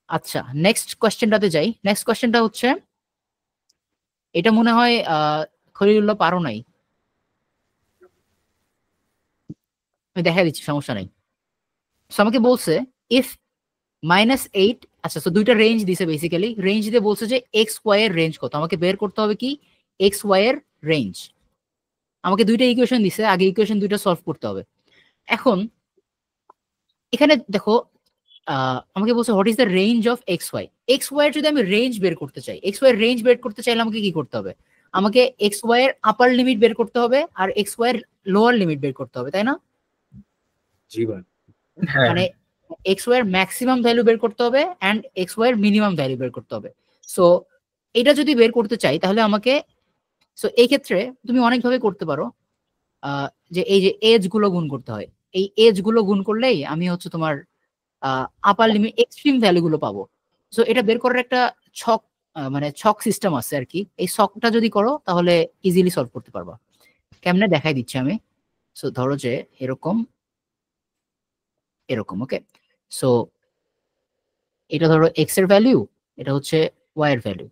আচ্ছা, নেক্সট কোয়েশ্চেনটাতে যাই। নেক্সট কোয়েশ্চেনটা হচ্ছে, এটা মনে হয় খলিলুল্লাহ পারো নাই, আমি দেখা দিচ্ছি, সমস্যা নাই। সো আমাকে বলছে ইফ -8, আচ্ছা, তো দুইটা রেঞ্জ দিছে, বেসিক্যালি রেঞ্জ দিয়ে বলছে যে এক্স ওয়াই এর রেঞ্জ কত, আমাকে বের করতে হবে কি এক্স ওয়াই এর রেঞ্জ। আমাকে দুইটা ইকুয়েশন দিছে, আগে ইকুয়েশন দুইটা সলভ করতে হবে। এখন এখানে দেখো, আমাকে বলছে what is the range of X Y. X Y এর যদি আমি রেঞ্জ বের করতে চাই, এক্স ওয়াই এর রেঞ্জ বের করতে চাইলে আমাকে কি করতে হবে? আমাকে এক্স ওয়াই এর আপার লিমিট বের করতে হবে আর এক্স ওয়াই এর লোয়ার লিমিট বের করতে হবে, তাই না? জি ভাই, হ্যাঁ। মানে এক্স ওয়াই এর ম্যাক্সিমাম ভ্যালু বের করতে হবে এন্ড এক্স ওয়াই এর মিনিমাম ভ্যালু বের করতে হবে। সো এটা যদি বের করতে চাই তাহলে আমাকে, সো এই ক্ষেত্রে তুমি অনেকভাবে করতে পারো, যে এই যে এজ গুলো গুণ করতে হয়, এই এজ গুলো গুণ করলেই আমি হচ্ছে তোমার আপার লিমিট এক্সট্রিম ভ্যালু গুলো পাবো। সো এটা বের করার একটা ছক, মানে ছক সিস্টেম আছে আর কি। এই ছকটা যদি করো তাহলে ইজিলি সলভ করতে পারবা। কেমনে দেখাই দিচ্ছি আমি। সো ধরো যে এরকম এরকম, ওকে। সো এটা ধরো এক্স এর ভ্যালু, এটা হচ্ছে ওয়াই এর ভ্যালু।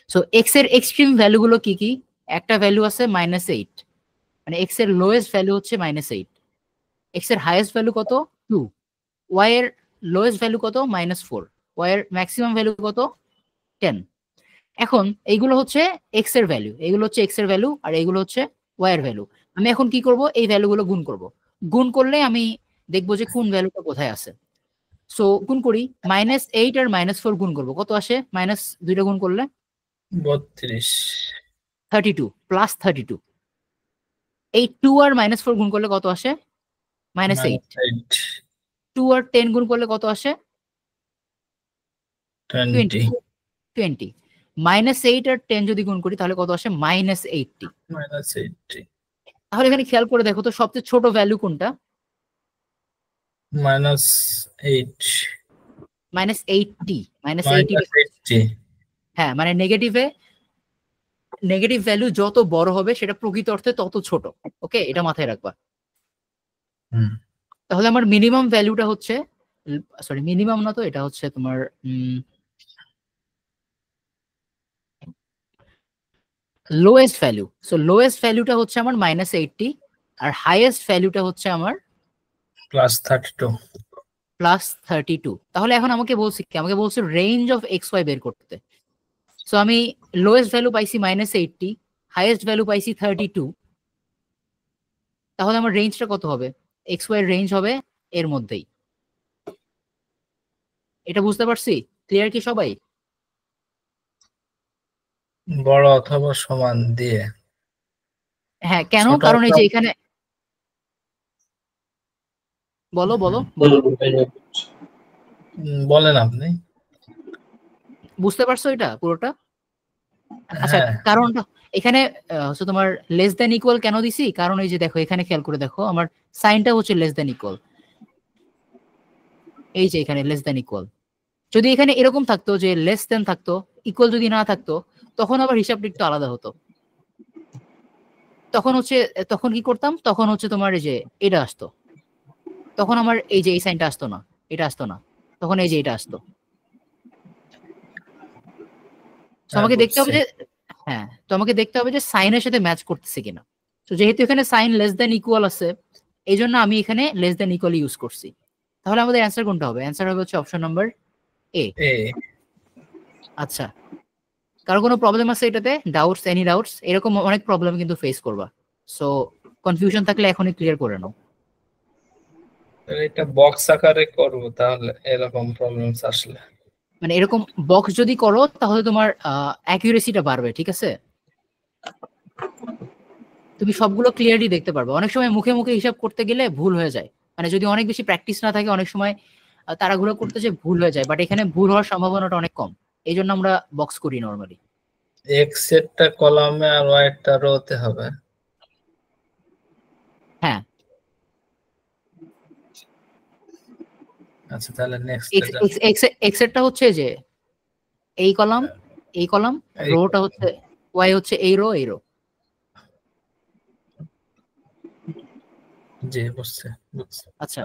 সো এক্স এর এক্সট্রিম ভ্যালু গুলো কি কি? একটা ভ্যালু আছে -8, মানে এক্স এর লোয়েস্ট ভ্যালু হচ্ছে -8। এক্স এর হাইয়েস্ট ভ্যালু কত? 2। ওয়াই এর লোয়েস্ট ভ্যালু কত? -4। ওয়াই এর ম্যাক্সিমাম ভ্যালু কত? 10। এখন এইগুলো হচ্ছে এক্স এর ভ্যালু, এইগুলো হচ্ছে এক্স এর ভ্যালু, আর এইগুলো হচ্ছে ওয়াই এর ভ্যালু। আমি এখন কি করব? এই ভ্যালুগুলো গুণ করব। গুণ করলে আমি দেখবো যে কোন ভ্যালুটা কোথায় আছে। সো গুণ করি, -8 আর -4 গুণ করবো, কত আসে? মাইনাস দুইটা গুণ করলে 32 32 প্লাস 32। এই 2 আর -4 গুণ করলে কত আসে? -8। 8 2 আর 10 গুণ করলে কত আসে? 20। 20 20 -8 আর 10 যদি গুণ করি তাহলে কত আসে? -80। -80 তাহলে এখানে খেয়াল করে দেখো তো সবচেয়ে ছোট ভ্যালু কোনটা? -8 -80। -80। -80 হ্যাঁ, মানে নেগেটিভ ভ্যালু যত বড় হবে সেটা প্রকৃত অর্থে তত ছোট। ওকে, এটা মাথায় রাখবা। হুম। তাহলে আমার মিনিমাম ভ্যালুটা হচ্ছে, সরি মিনিমাম না তো, এটা হচ্ছে তোমার লোয়েস্ট ভ্যালু। সো লোয়েস্ট ভ্যালুটা হচ্ছে আমার -80 আর হাইয়েস্ট ভ্যালুটা হচ্ছে আমার +32 +32। তাহলে এখন আমাকে বলছি কি? আমাকে বলছে রেঞ্জ অফ এক্স ওয়াই বের করতে। সো আমি লোয়েস্ট ভ্যালু পাইছি -80, হাইয়েস্ট ভ্যালু পাইছি 32। তাহলে আমার রেঞ্জটা কত হবে? এক্স ওয়াই এর রেঞ্জ হবে এর মধ্যেই। এটা বুঝতে পারছি? ক্লিয়ার কি সবাই? বড় অথবা সমান দিয়ে হ্যাঁ, কেন? ছোট কারণ এই যে এখানে, বলো বলো বলো, বলেন আপনি। বুঝতে পারছো এটা পুরোটা? আচ্ছা, হ্যাঁ, কারণটা এখানে হচ্ছে তোমার লেস দ্যান ইকুয়াল কেন দিছি? কারণ এই যে দেখো, এখানে খেয়াল করে দেখো, আমার সাইনটা হচ্ছে লেস দ্যান ইকুয়াল। এই যে এখানে লেস দ্যান ইকুয়াল, যদি এখানে এরকম থাকতো যে লেস দ্যান থাকতো, ইকুয়াল যদি না থাকতো, তখন আবার হিসাবটা একটু আলাদা হতো। তখন হচ্ছে, তখন কি করতাম? তখন হচ্ছে তোমার এই যে এটা আসতো, তখন আমার এই যে এই সাইনটা আসতো না, এটা আসতো না, তখন এই যে এটা আসতো। তো হ্যাঁ আমাকে দেখতে হবে বুঝছি। যে, হ্যাঁ, তো আমাকে দেখতে হবে যে সাইনের সাথে ম্যাচ করতেছে কিনা। তো যেহেতু এখানে সাইন লেস দ্যান ইকুয়াল আছে, এই জন্য আমি এখানে লেস দ্যান ইকুয়াল ইউজ করছি। তাহলে আমাদের অ্যান্সার কোনটা হবে? অ্যান্সার হবে হচ্ছে অপশন নাম্বার এ। আচ্ছা, কারো কোনো প্রবলেম আছে এটাতে? Doubts, any doubts? এরকম অনেক প্রবলেম কিন্তু ফেস করবা। সো কনফিউশন থাকলে এখনই ক্লিয়ার করে নাও। এটা বক্স আকারে করব তাহলে এরকম প্রবলেমস আসলে। মানে এরকম বক্স যদি করো তাহলে তোমার অ্যাকিউরেসিটা বাড়বে, ঠিক আছে? তুমি সবগুলো ক্লিয়ারলি দেখতে পারবে। অনেক সময় মুখে মুখে হিসাব করতে গেলে ভুল হয়ে যায়, মানে যদি অনেক বেশি প্র্যাকটিস না থাকে অনেক সময় তাড়াহুড়ো করতে যে ভুল হয়ে যায়, বাট এখানে ভুল হওয়ার সম্ভাবনাটা অনেক কম। এই জন্য আমরা বক্স করি নর্মালি। এক্স এরটা কলামে আর ওয়াই এরটা রোতে হবে। হ্যাঁ, আচ্ছা, তাহলে next X X X X এরটা হচ্ছে যে এই কলাম, এই কলাম, রোটা হচ্ছে, ওয়াই হচ্ছে এই রো, এই রো। জি বুঝছি বুঝছি। আচ্ছা।